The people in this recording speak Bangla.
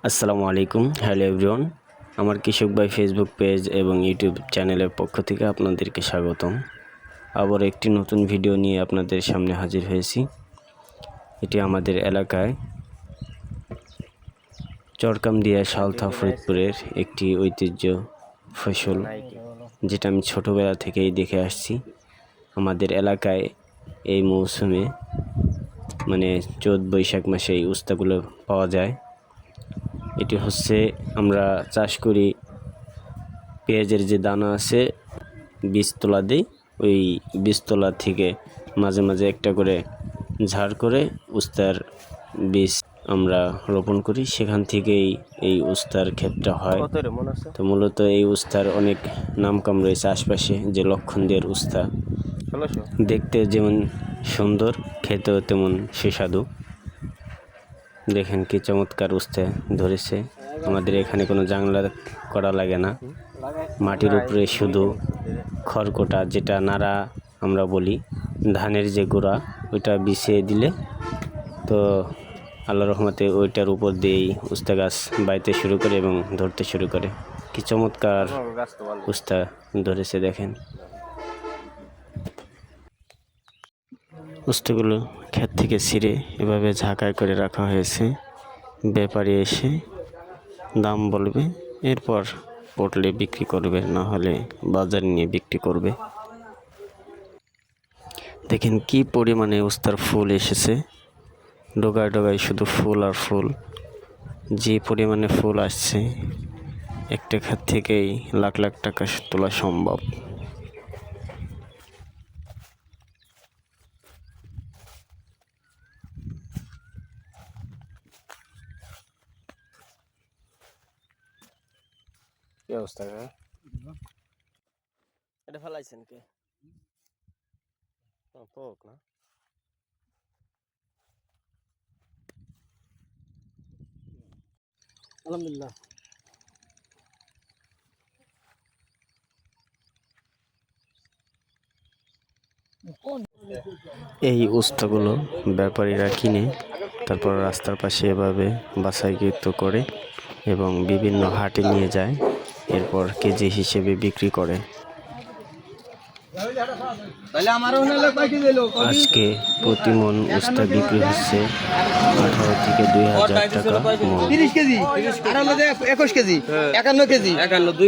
আসসালামু আলাইকুম, হ্যালো এভরিওয়ান। আমার কৃষক ভাই ফেসবুক পেজ এবং ইউটিউব চ্যানেলের পক্ষ থেকে আপনাদেরকে স্বাগতম। আবার একটি নতুন ভিডিও নিয়ে আপনাদের সামনে হাজির হয়েছি। এটি আমাদের এলাকায় চরকামদিয়া সালথা ফরিদপুরের একটি ঐতিহ্য ফসল, যেটা আমি ছোটোবেলা থেকেই দেখে আসছি। আমাদের এলাকায় এই মৌসুমে মানে চৈত বৈশাখ মাসে এই উস্তাগুলো পাওয়া যায়। এটি হচ্ছে আমরা চাষ করি, পেঁয়াজের যে দানা আছে বীজতলা দিই, ওই বীজতলা থেকে মাঝে মাঝে একটা করে ঝাড় করে উস্তার বীজ আমরা রোপণ করি, সেখান থেকেই এই উস্তার ক্ষেতটা হয়। তো মূলত এই উস্তার অনেক নামকাম রয়েছে আশপাশে, যে লক্ষণদের উস্তা দেখতে যেমন সুন্দর, খেতেও তেমন সুস্বাদু। দেখেন কি চমৎকার উস্তা ধরেছে। আমাদের এখানে কোনো জাংলা করা লাগে না, মাটির উপরে শুধু খড়কোটা, যেটা নাড়া আমরা বলি, ধানের যে গোড়া, ওইটা বিছিয়ে দিলে তো আল্লাহর রহমতে ওইটার উপর দিয়েই উস্তা গাছ বাইতে শুরু করে এবং ধরতে শুরু করে। কি চমৎকার উস্তা ধরেছে দেখেন। উস্তাগুলো ক্ষেত থেকে ছিঁড়ে এভাবে ঝাঁকায় করে রাখা হয়েছে। ব্যাপারী এসে দাম বলবে, এরপর পটলে বিক্রি করবে, না হলে বাজারে নিয়ে বিক্রি করবে। দেখেন কি পরিমাণে উস্তার ফুল এসেছে, ডোগায় ডোগায় শুধু ফুল আর ফুল। যে পরিমাণে ফুল আসছে, একটা ক্ষেত থেকেই লাখ লাখ টাকা তোলা সম্ভব। কি অবস্থা? এটা ফেলাইছেন কে? পোক না? আলহামদুলিল্লাহ। এই উস্তাগুলো ব্যাপারীরা কিনে তারপর রাস্তার পাশে এভাবে বাছাইকৃত করে এবং বিভিন্ন হাটে নিয়ে যায়, এরপর কেজি হিসেবে বিক্রি করে। আজকে প্রতি মন উস্তা বিক্রি হচ্ছে 18 থেকে 2000 টাকা মন। 30 কেজি, আর হলো 21 কেজি, 51 কেজি, 51 2